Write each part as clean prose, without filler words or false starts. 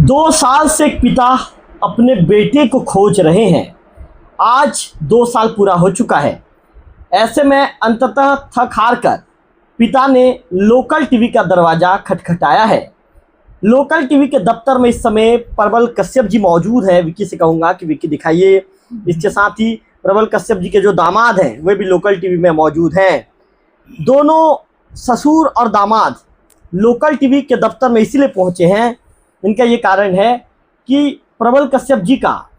2 साल से एक पिता अपने बेटे को खोज रहे हैं। आज 2 साल पूरा हो चुका है। ऐसे में अंततः थक हार कर पिता ने लोकल टीवी का दरवाज़ा खटखटाया है। लोकल टीवी के दफ्तर में इस समय प्रबल कश्यप जी मौजूद है। विक्की से कहूँगा कि विक्की दिखाइए। इसके साथ ही प्रबल कश्यप जी के जो दामाद हैं वे भी लोकल टीवी में मौजूद हैं। दोनों ससुर और दामाद लोकल टीवी के दफ्तर में इसीलिए पहुँचे हैं, इनका ये कारण है कि प्रबल कश्यप जी का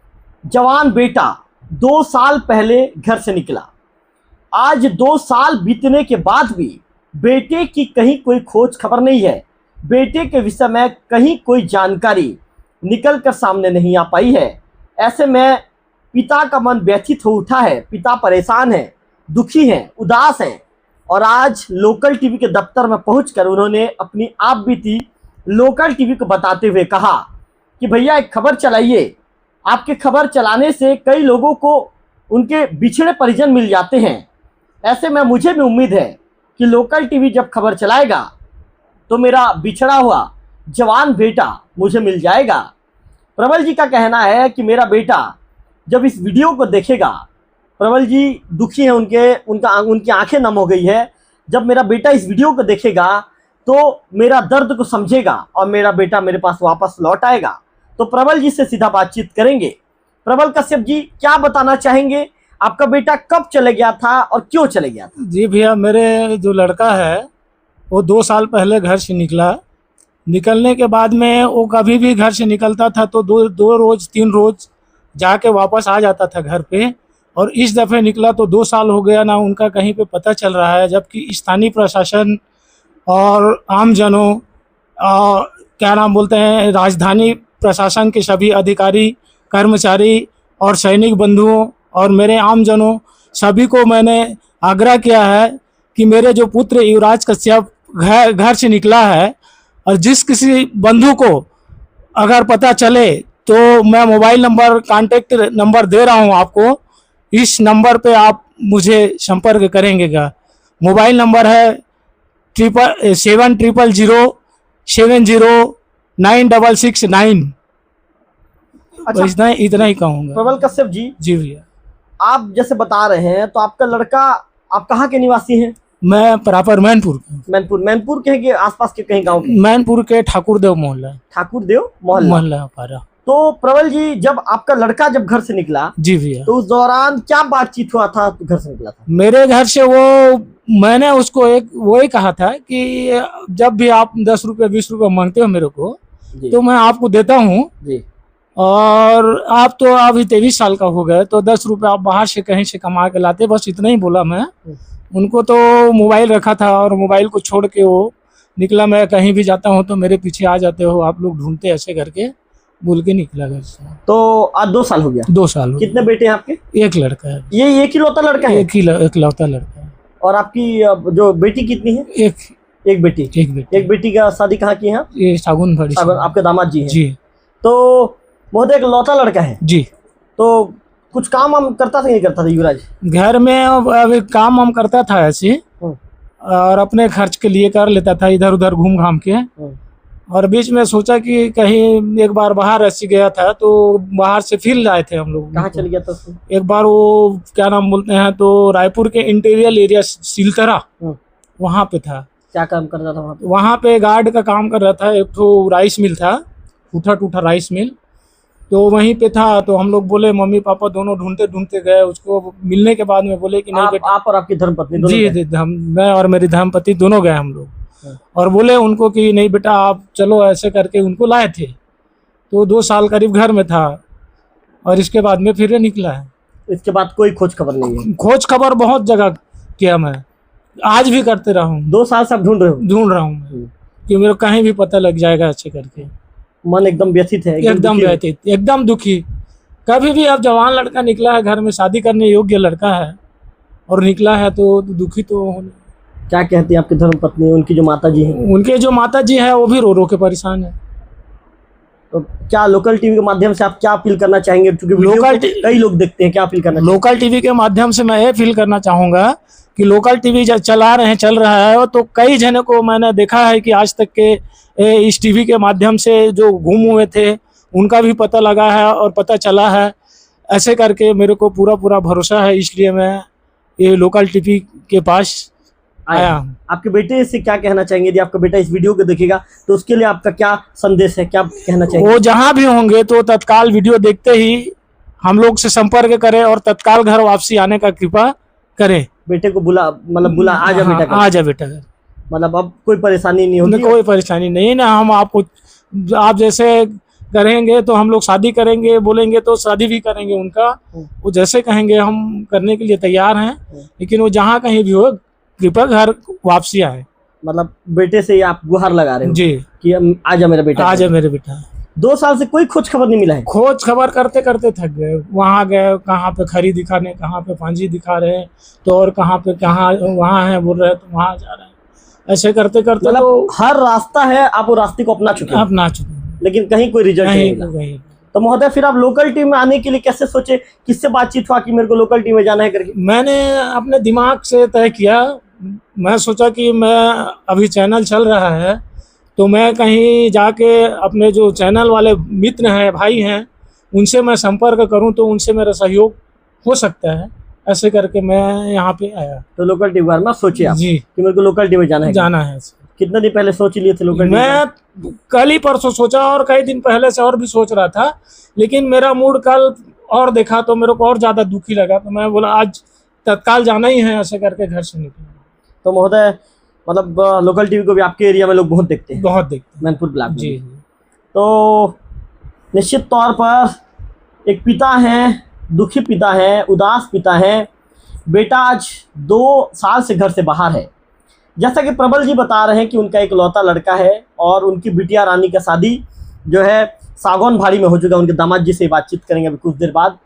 जवान बेटा 2 साल पहले घर से निकला। आज 2 साल बीतने के बाद भी बेटे की कहीं कोई खोज खबर नहीं है। बेटे के विषय में कहीं कोई जानकारी निकल कर सामने नहीं आ पाई है। ऐसे में पिता का मन व्यथित हो उठा है। पिता परेशान है, दुखी हैं, उदास हैं और आज लोकल टीवी के दफ्तर में पहुंचकर उन्होंने अपनी आप बीती लोकल टीवी को बताते हुए कहा कि भैया एक खबर चलाइए। आपके खबर चलाने से कई लोगों को उनके बिछड़े परिजन मिल जाते हैं। ऐसे में मुझे भी उम्मीद है कि लोकल टीवी जब खबर चलाएगा तो मेरा बिछड़ा हुआ जवान बेटा मुझे मिल जाएगा। प्रबल जी का कहना है कि मेरा बेटा जब इस वीडियो को देखेगा, प्रबल जी दुखी हैं, उनकी आंखें नम हो गई है। जब मेरा बेटा इस वीडियो को देखेगा तो मेरा दर्द को समझेगा और मेरा बेटा मेरे पास वापस लौट आएगा। तो प्रबल जी से सीधा बातचीत करेंगे। प्रबल कश्यप जी, क्या बताना चाहेंगे? आपका बेटा कब चले गया था और क्यों चले गया था? जी भैया, मेरे जो लड़का है वो 2 साल पहले घर से निकला। निकलने के बाद में वो कभी भी घर से निकलता था तो दो रोज़ 3 रोज़ जाके वापस आ जाता था घर पे। और इस दफ़े निकला तो 2 साल हो गया ना, उनका कहीं पे पता चल रहा है। जबकि स्थानीय प्रशासन और आमजनों क्या नाम बोलते हैं, राजधानी प्रशासन के सभी अधिकारी, कर्मचारी और सैनिक बंधुओं और मेरे आमजनों सभी को मैंने आग्रह किया है कि मेरे जो पुत्र युवराज कश्यप घर से निकला है और जिस किसी बंधु को अगर पता चले तो मैं मोबाइल नंबर, कांटेक्ट नंबर दे रहा हूं आपको। इस नंबर पे आप मुझे संपर्क करेंगे। मोबाइल नंबर है 70007096669। अच्छा, इतना ही कहूँगा। प्रबल कश्यप जी भैया, आप जैसे बता रहे हैं तो आपका लड़का, आप कहाँ के निवासी हैं? मैं प्रॉपर मैनपुर के हैं कि आसपास के कहीं गांव के? मैनपुर के ठाकुरदेव मोहल्ला पारा। तो प्रबल जी, जब आपका लड़का जब घर से निकला, जी भैया, तो उस दौरान क्या बातचीत हुआ था? तो घर से निकला था मेरे घर से मैंने उसको वही कहा था कि जब भी आप 10 रुपये 20 रुपये मांगते हो मेरे को तो मैं आपको देता हूँ। और आप तो अभी 23 साल का हो गए तो 10 रुपये आप बाहर से कहीं से कमा के लाते, बस इतना ही बोला मैं उनको। तो मोबाइल रखा था और मोबाइल को छोड़ के वो निकला। मैं कहीं भी जाता हूँ तो मेरे पीछे आ जाते हो आप लोग, ढूंढते ऐसे करके बोल के निकला घर से। तो आज 2 साल हो गया? 2 साल हो। कितने बेटे हैं आपके? एक लड़का है। ये एक ही लौता लड़का है? एक लौता लड़का है। और आपकी जो बेटी कितनी है? एक बेटी का शादी कहाँ की है? ये सागुन भरी। आपके दामाद जी हैं? जी। तो महोदय एक लौता लड़का है जी। तो कुछ काम हम करता था, नहीं करता था युवराज? घर में अभी काम हम करता था ऐसे, और अपने खर्च के लिए कर लेता था इधर उधर घूम घाम के। और बीच में सोचा कि कहीं एक बार बाहर ऐसे गया था तो बाहर से फिर लाए थे हम लोग। कहाँ चले गया था? एक बार वो क्या नाम बोलते हैं, तो रायपुर के इंटीरियर एरिया सिलतरा, वहाँ पे था। क्या काम करता था वहाँ पे? वहाँ पे गार्ड का काम कर रहा था। एक तो राइस मिल था, टूटा राइस मिल, तो वहीं पे था। तो हम लोग बोले, मम्मी पापा दोनों ढूंढते गए उसको। मिलने के बाद में बोले कि नहीं बेटा। आप और आपकी धर्मपत्नी दोनों? जी, मैं और मेरी धर्मपत्नी दोनों गए हम लोग। और बोले उनको कि नहीं बेटा आप चलो, ऐसे करके उनको लाए थे। तो 2 साल करीब घर में था और इसके बाद में फिर निकला है। इसके बाद कोई खोज खबर नहीं है? खोज खबर बहुत जगह किया, मैं आज भी करते रहा हूँ। 2 साल से आप ढूंढ रहा हूँ कि मेरे कहीं भी पता लग जाएगा ऐसे करके। मन एकदम व्यथित है? एकदम दुखी। कभी भी अब जवान लड़का निकला है, घर में शादी करने योग्य लड़का है और निकला है तो दुखी तो। क्या कहती है आपकी धर्मपत्नी? उनकी जो माताजी हैं? उनके जो माताजी है वो भी रो के परेशान है। तो क्या लोकल टीवी के माध्यम से आप क्या अपील करना चाहेंगे? क्योंकि कई लोग देखते हैं, क्या अपील करना? लोकल टीवी के माध्यम से मैं ये फील करना चाहूँगा कि लोकल टीवी चल रहा है तो कई जने को मैंने देखा है कि आज तक के इस टीवी के माध्यम से जो गुम हुए थे उनका भी पता लगा है और पता चला है। ऐसे करके मेरे को पूरा पूरा भरोसा है, इसलिए मैं ये लोकल टीवी के पास आया हूँ। आपके बेटे से क्या कहना चाहेंगे? यदि आपका बेटा इस वीडियो को देखेगा तो उसके लिए आपका क्या संदेश है, क्या कहना चाहेंगे? वो जहाँ भी होंगे तो तत्काल वीडियो देखते ही हम लोग से संपर्क करें और तत्काल घर वापसी आने का कृपा करें। बेटे को बुला आ जा बेटा, आ जा बेटा घर। मतलब अब कोई परेशानी नहीं होगी? कोई परेशानी नहीं ना, हम आपको आप जैसे करेंगे तो हम लोग शादी करेंगे, बोलेंगे तो शादी भी करेंगे उनका, वो जैसे कहेंगे हम करने के लिए तैयार हैं। लेकिन वो जहाँ कहीं भी हो कृपया घर वापसी आए। मतलब बेटे से ही आप गुहार लगा रहे हो जी कि आजा मेरा बेटा, आजा मेरे बेटा। 2 साल से कोई खोज खबर नहीं मिला है? खोज खबर करते करते थक गए। वहाँ गए, कहाँ पे खरी दिखाने, कहाँ पे फांजी दिखा रहे हैं, तो और कहाँ पे कहाँ वहाँ है बोल रहे हैं तो वहाँ जा रहे हैं। ऐसे करते करते मतलब तो हर रास्ता है, आप वो रास्ते को अपना चुके हैं, अपना चुके हैं, लेकिन कहीं कोई रिजल्ट नहीं मिला। कहीं। तो महोदय फिर आप लोकल टीम में आने के लिए कैसे सोचे? किससे बातचीत हुआ कि मेरे को लोकल टीम में जाना है करके? मैंने अपने दिमाग से तय किया। मैं सोचा कि मैं अभी चैनल चल रहा है तो मैं कहीं जाके अपने जो चैनल वाले मित्र हैं, भाई हैं, उनसे मैं संपर्क करूं तो उनसे मेरा सहयोग हो सकता है। ऐसे करके मैं यहाँ पे आया। तो लोकल टीम बारे में सोचे आप जी कि मेरे को लोकल टीम में जाना है? कितने दिन पहले सोच लिए थे लोकल टीम? मैं कल ही परसों सोचा और कई दिन पहले से और भी सोच रहा था, लेकिन मेरा मूड कल और देखा तो मेरे को और ज़्यादा दुखी लगा, तो मैं बोला आज तत्काल जाना ही है। ऐसे करके घर से निकला। तो महोदय मतलब लोकल टीवी को भी आपके एरिया में लोग बहुत देखते हैं? बहुत देखते हैं, मैनपुर ब्लॉक में। जी। तो निश्चित तौर पर एक पिता हैं, दुखी पिता हैं, उदास पिता हैं। बेटा आज 2 साल से घर से बाहर है। जैसा कि प्रबल जी बता रहे हैं कि उनका एक लौता लड़का है और उनकी बिटिया रानी का शादी जो है सागौन भाड़ी में हो चुका है। उनके दामाद जी से बातचीत करेंगे अभी कुछ देर बाद।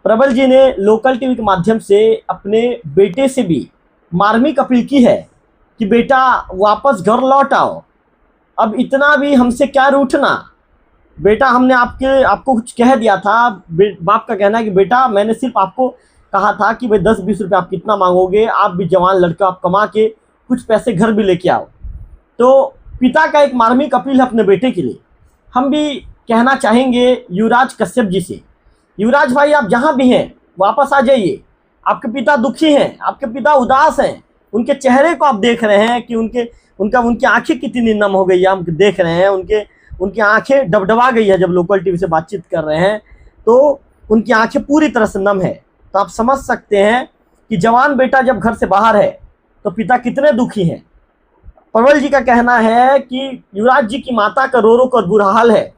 प्रबल जी ने लोकल टीवी के माध्यम से अपने बेटे से भी मार्मिक अपील की है कि बेटा वापस घर लौट आओ, अब इतना भी हमसे क्या रूठना। बेटा हमने आपको कुछ कह दिया था। बाप का कहना है कि बेटा मैंने सिर्फ आपको कहा था कि भाई 10-20 रुपये आप कितना मांगोगे, आप भी जवान लड़का, आप कमा के कुछ पैसे घर भी लेके आओ। तो पिता का एक मार्मिक अपील है अपने बेटे के लिए। हम भी कहना चाहेंगे युवराज कश्यप जी से, युवराज भाई आप जहाँ भी हैं वापस आ जाइए। आपके पिता दुखी हैं, आपके पिता उदास हैं। उनके चेहरे को आप देख रहे हैं कि उनकी आंखें कितनी नम हो गई है, हम देख रहे हैं। उनकी आंखें डबडबा गई है। जब लोकल टीवी से बातचीत कर रहे हैं तो उनकी आंखें पूरी तरह से नम है। तो आप समझ सकते हैं कि जवान बेटा जब घर से बाहर है तो पिता कितने दुखी हैं। प्रबल जी का कहना है कि युवराज जी की माता का रो रो कर बुरा हाल है।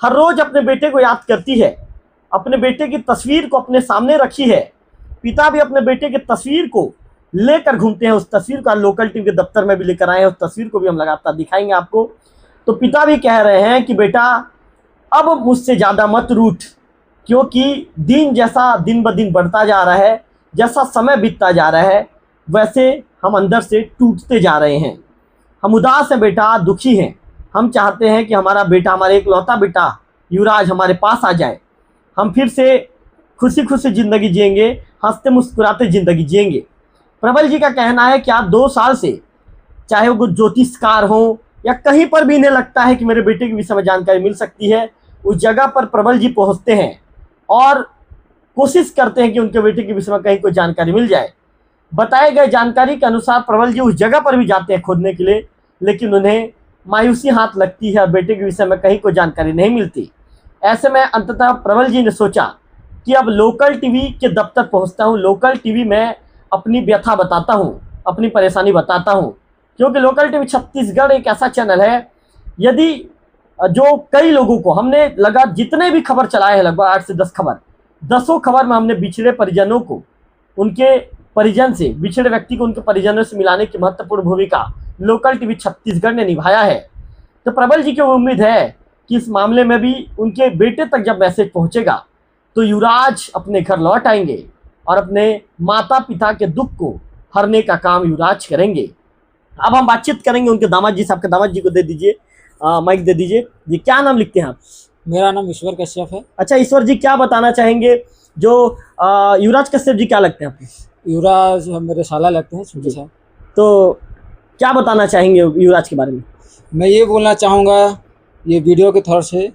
हर रोज अपने बेटे को याद करती है, अपने बेटे की तस्वीर को अपने सामने रखी है। पिता भी अपने बेटे की तस्वीर को लेकर घूमते हैं। उस तस्वीर को लोकल टीवी के दफ्तर में भी लेकर आए हैं, उस तस्वीर को भी हम लगातार दिखाएंगे आपको। तो पिता भी कह रहे हैं कि बेटा अब मुझसे ज़्यादा मत रूठ, क्योंकि दिन जैसा दिन ब दिन बढ़ता जा रहा है, जैसा समय बीतता जा रहा है, वैसे हम अंदर से टूटते जा रहे हैं। हम उदास हैं बेटा, दुखी हैं। हम चाहते हैं कि हमारा बेटा, हमारा एक लौता बेटा युवराज हमारे पास आ जाए। हम फिर से खुशी खुशी ज़िंदगी जिएंगे, हंसते मुस्कुराते ज़िंदगी जिएंगे। प्रबल जी का कहना है कि आप 2 साल से, चाहे वो ज्योतिषकार हो या कहीं पर भी इन्हें लगता है कि मेरे बेटे के विषय में जानकारी मिल सकती है, उस जगह पर प्रबल जी पहुंचते हैं और कोशिश करते हैं कि उनके बेटे के विषय में कहीं कोई जानकारी मिल जाए। बताए गए जानकारी के अनुसार प्रबल जी उस जगह पर भी जाते हैं खोदने के लिए, लेकिन उन्हें मायूसी हाथ लगती है, बेटे के विषय में कहीं कोई जानकारी नहीं मिलती। ऐसे में अंततः प्रबल जी ने सोचा कि अब लोकल टीवी के दफ्तर पहुंचता हूं, लोकल टीवी में अपनी व्यथा बताता हूं, अपनी परेशानी बताता हूं। क्योंकि लोकल टीवी छत्तीसगढ़ एक ऐसा चैनल है, यदि जो कई लोगों को हमने लगा जितने भी खबर चलाए हैं, लगभग 8 से 10 खबर, 10 खबर में हमने बिछड़े परिजनों को, उनके परिजन से, बिछड़े व्यक्ति को उनके परिजनों से मिलाने की महत्वपूर्ण भूमिका लोकल टीवी छत्तीसगढ़ ने निभाया है। तो प्रबल जी की उम्मीद है कि इस मामले में भी उनके बेटे तक जब मैसेज पहुंचेगा तो युवराज अपने घर लौट आएंगे और अपने माता पिता के दुख को हरने का काम युवराज करेंगे। अब हम बातचीत करेंगे उनके दामाद जी से। आपके दामाद जी को दे दीजिए माइक दे दीजिए जी। क्या नाम लिखते हैं आप? मेरा नाम ईश्वर कश्यप है। अच्छा ईश्वर जी, क्या बताना चाहेंगे जो युवराज कश्यप जी क्या लगते हैं आपको? युवराज मेरे साला लगते हैं, छोटे साहब। तो क्या बताना चाहेंगे युवराज के बारे में? मैं ये बोलना चाहूँगा ये वीडियो के थोड़ से,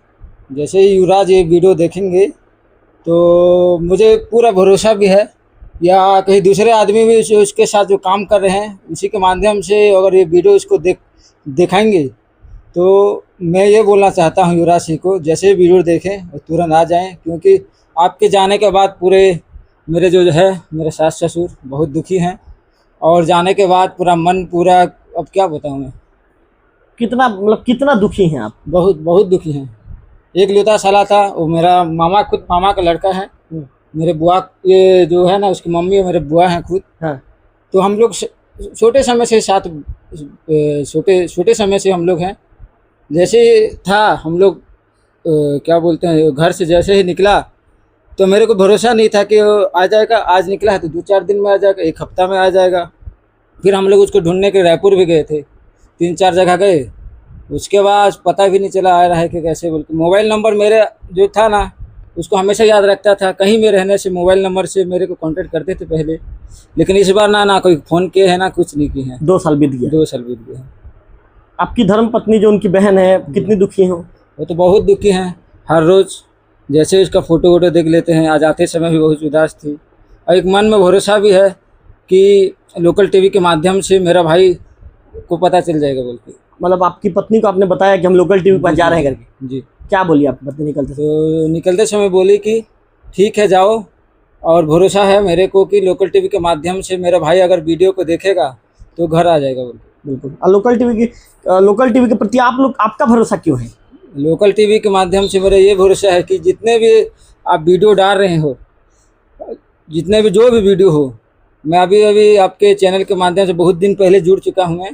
जैसे ही युवराज ये वीडियो देखेंगे तो मुझे पूरा भरोसा भी है, या कहीं दूसरे आदमी भी उसके साथ जो काम कर रहे हैं उसी के माध्यम से अगर ये वीडियो इसको दिखाएंगे तो मैं ये बोलना चाहता हूँ युवराज सिंह को, जैसे ही वीडियो देखें और तुरंत आ जाएं, क्योंकि आपके जाने के बाद पूरे मेरे जो है मेरे सास ससुर बहुत दुखी हैं, और जाने के बाद पूरा मन पूरा, अब क्या बताऊँ मैं, कितना दुखी हैं आप? बहुत बहुत दुखी हैं। एक लौता साला था, वो मेरा मामा, खुद मामा का लड़का है, मेरे बुआ, ये जो है ना उसकी मम्मी है, मेरे बुआ हैं खुद। हाँ। तो हम लोग छोटे समय से साथ, छोटे समय से हम लोग हैं। जैसे था हम लोग क्या बोलते हैं, घर से जैसे ही निकला तो मेरे को भरोसा नहीं था कि वो आ जाएगा, आज निकला है तो 2-4 दिन में आ जाएगा, 1 हफ्ता में आ जाएगा। फिर हम लोग उसको ढूंढने के रायपुर भी गए थे, 3-4 जगह गए, उसके बाद पता भी नहीं चला आ रहा है कि कैसे। बोल के मोबाइल नंबर मेरे जो था ना उसको हमेशा याद रखता था, कहीं में रहने से मोबाइल नंबर से मेरे को कांटेक्ट करते थे पहले, लेकिन इस बार ना कोई फ़ोन किए है ना कुछ नहीं किए हैं। 2 साल बीत गया। 2 साल बीत गए हैं। आपकी धर्मपत्नी जो उनकी बहन है कितनी दुखी हो? वो तो बहुत दुखी हैं। हर रोज़ जैसे उसका फ़ोटो वोटो देख लेते हैं, आज आते समय भी बहुत उदास थी, और एक मन में भरोसा भी है कि लोकल टीवी के माध्यम से मेरा भाई को पता चल जाएगा बोल के। मतलब आपकी पत्नी को आपने बताया कि हम लोकल टीवी पर जा रहे हैं करके? जी। क्या बोली आपकी पत्नी निकलते समय? तो निकलते समय बोली कि ठीक है जाओ, और भरोसा है मेरे को कि लोकल टीवी के माध्यम से मेरा भाई अगर वीडियो को देखेगा तो घर आ जाएगा बोल के। बिल्कुल। और लोकल टीवी के प्रति आपका भरोसा क्यों है? लोकल टीवी के माध्यम से मेरा ये भरोसा है कि जितने भी आप वीडियो डाल रहे हो, जितने भी जो भी वीडियो हो, मैं अभी आपके चैनल के माध्यम से बहुत दिन पहले जुड़ चुका हूँ। मैं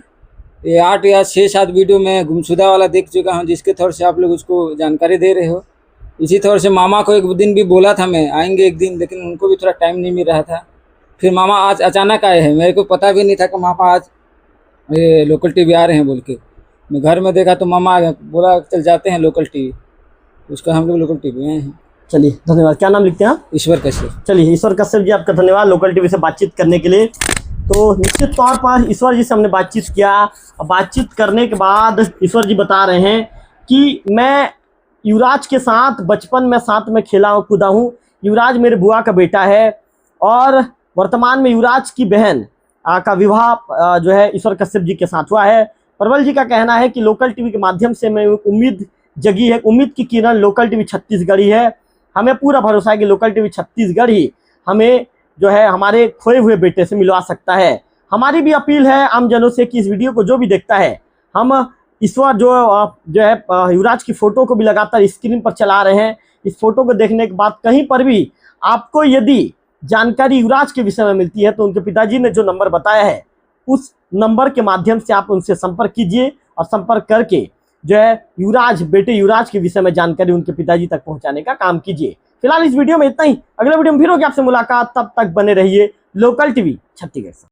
ये 8 या 6-7 वीडियो मैं गुमशुदा वाला देख चुका हूँ, जिसके तौर से आप लोग उसको जानकारी दे रहे हो। इसी तौर से मामा को एक दिन भी बोला था मैं आएंगे एक दिन, लेकिन उनको भी थोड़ा टाइम नहीं मिल रहा था। फिर मामा आज अचानक आए हैं, मेरे को पता भी नहीं था कि मामा आज ये लोकल टीवी आ रहे हैं बोल के। मैं घर में देखा तो मामा बोला चल जाते हैं लोकल टीवी, उसका हम लोग लोकल टीवी आए हैं। चलिए धन्यवाद। क्या नाम लिखते हैं आप? ईश्वर कश्यप। चलिए ईश्वर कश्यप जी, आपका धन्यवाद लोकल टीवी से बातचीत करने के लिए। तो निश्चित तौर पर ईश्वर जी से हमने बातचीत किया, बातचीत करने के बाद ईश्वर जी बता रहे हैं कि मैं युवराज के साथ बचपन में साथ में खेला कूदा हूँ। युवराज मेरे बुआ का बेटा है, और वर्तमान में युवराज की बहन का विवाह जो है ईश्वर कश्यप जी के साथ हुआ है। प्रबल जी का कहना है कि लोकल टीवी के माध्यम से मैं उम्मीद जगी है, उम्मीद की किरण लोकल टीवी छत्तीसगढ़ ही है। हमें पूरा भरोसा है कि लोकल टीवी छत्तीसगढ़ ही हमें जो है हमारे खोए हुए बेटे से मिलवा सकता है। हमारी भी अपील है आम जनों से कि इस वीडियो को जो भी देखता है, हम ईश्वर जो है युवराज की फ़ोटो को भी लगातार स्क्रीन पर चला रहे हैं। इस फोटो को देखने के बाद कहीं पर भी आपको यदि जानकारी युवराज के विषय में मिलती है तो उनके पिताजी ने जो नंबर बताया है उस नंबर के माध्यम से आप उनसे संपर्क कीजिए, और संपर्क करके जो है बेटे युवराज के विषय में जानकारी उनके पिताजी तक पहुंचाने का काम कीजिए। फिलहाल इस वीडियो में इतना ही। अगले वीडियो में फिर होगी आपसे मुलाकात, तब तक बने रहिए लोकल टीवी छत्तीसगढ़ से।